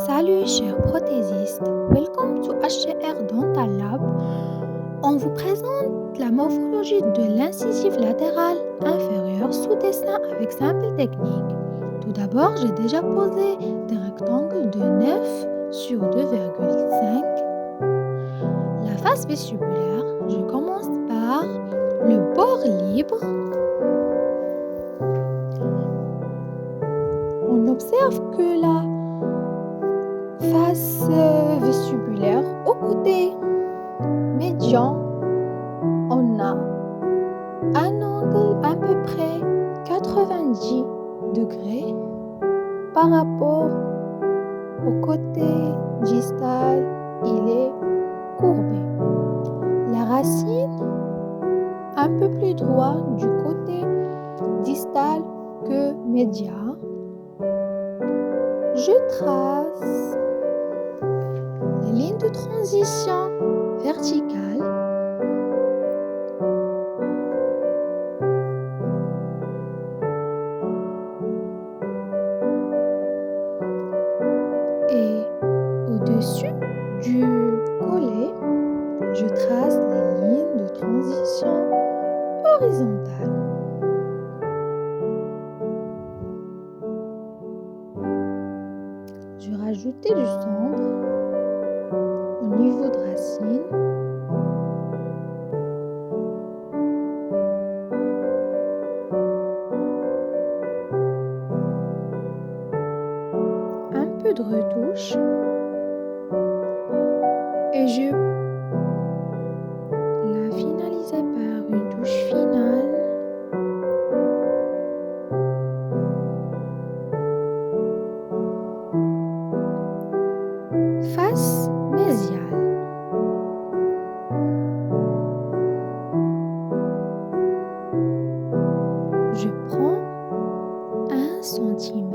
Salut chers prothésistes, welcome to HCR Dental Lab. On vous présente la morphologie de l'incisive latérale inférieure sous dessin avec simple technique. Tout d'abord, j'ai déjà posé des rectangles de 9 sur 2,5. La face vestibulaire, je commence par le bord libre. On observe que la face vestibulaire, au côté médian, on a un angle à peu près 90 degrés par rapport au côté distal, il est courbé. La racine un peu plus droit du côté distal que médian. Je trace les lignes de transition verticales et au-dessus du collet, je trace les lignes de transition horizontales. Je vais rajouter du sombre au niveau de racine. Un peu de retouche et je la finaliser par une touche finale. Face mésiale. Je prends 1 cm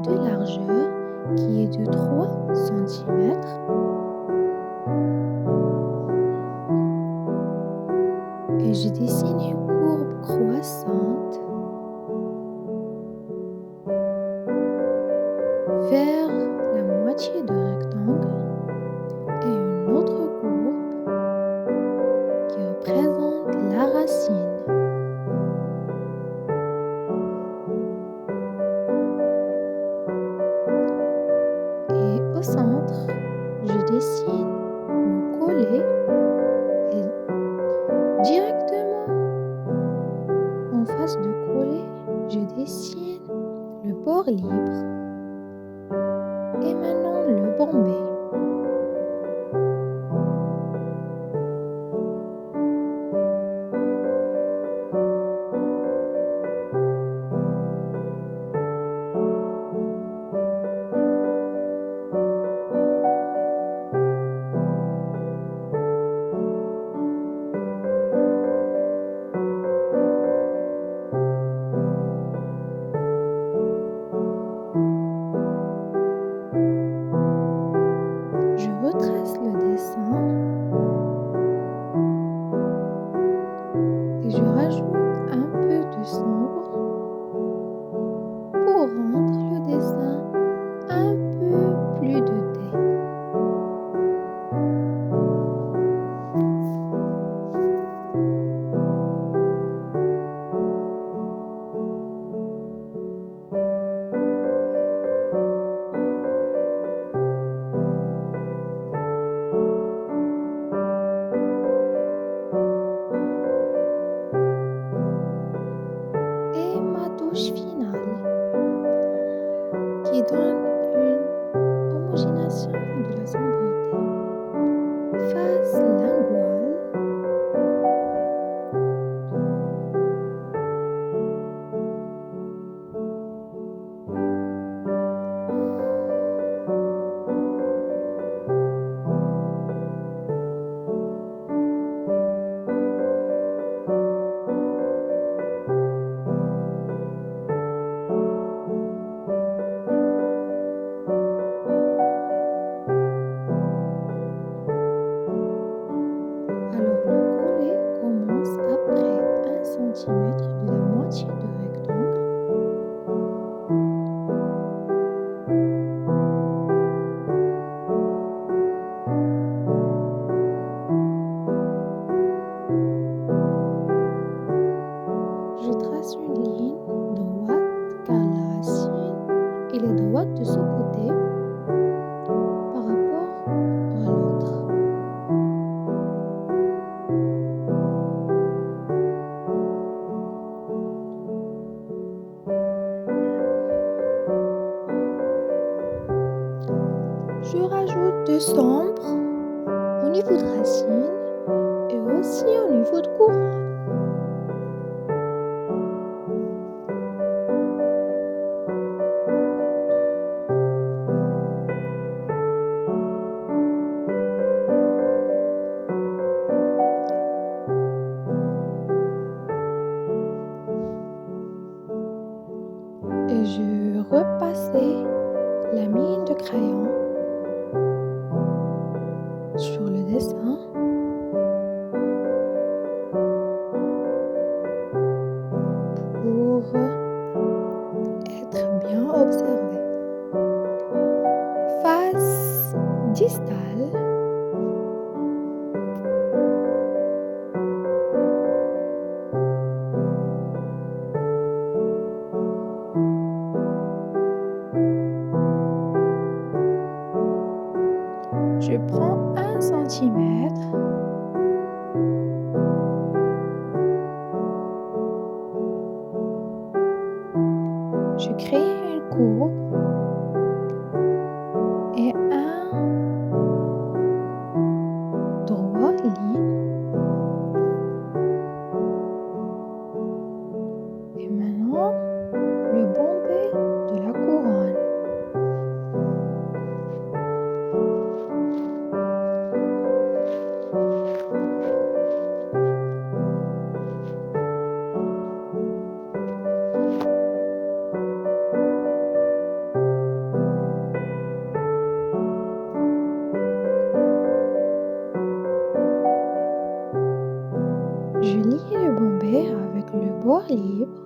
de largeur qui est de 3 cm. Et je dessine une courbe croissante vers la moitié de rectangle et une autre courbe qui représente la racine. Et au centre, je dessine le collet et directement en face du collet, je dessine le bord libre et maintenant le bombé. Je retrace le dessin et je rajoute un peu de sombre pour rendre le dessin un peu plus doté. Et ma touche finale qui donne une homogénéisation de la sombreté. Face linguale. droite de ce côté par rapport à l'autre. Je rajoute de sombre au niveau de racine et aussi au niveau de couronne. Et je repassais la mine de crayon sur le dessin pour être bien observé. Face distale, je prends 1 centimètre je crée une courbe et un droit ligne. Et maintenant, le bombé de la couronne. Je lie le bombé avec le bord libre.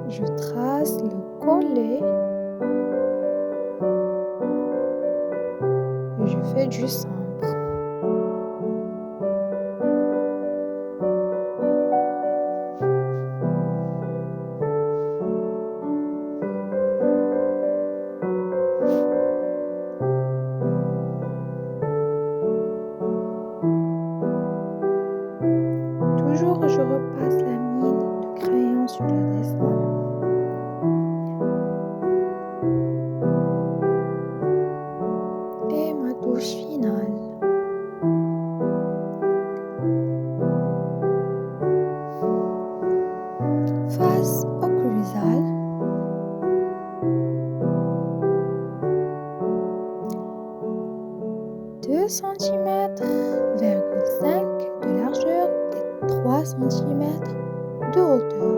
Je trace le collet. Et je fais du sombre. Toujours, je repasse la mine de crayon sur le dessin. Et ma touche finale. Face occlusale. Deux centimètres, 5 de largeur et 3 centimètres de hauteur.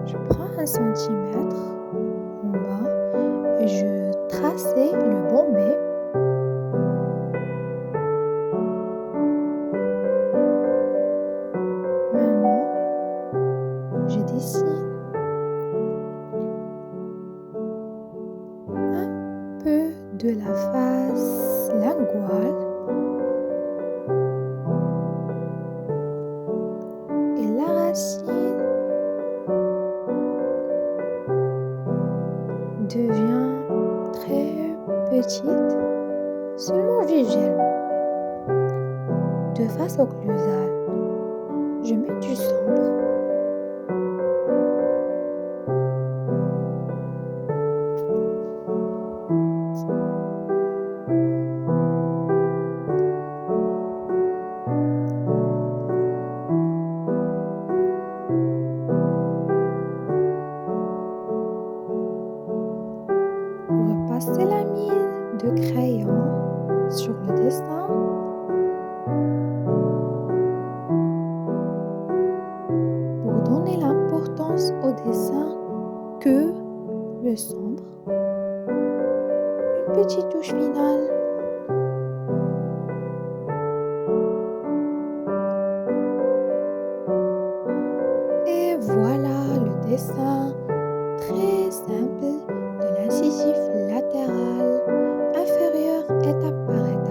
Je prends 1 centimètre en bas et je traçais le bombé. Maintenant, je dessine un peu de la face linguale et la racine devient très petite, seulement visuellement. De face occlusale, je mets du sombre. Repasser la mine de crayon sur le dessin. Pour donner l'importance au dessin que le sombre. Une petite touche finale. Et voilà le dessin très simple de l'incisif latéral inférieur est appareil.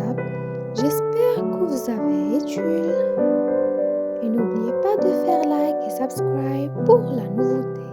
subscribe pour la nouveauté.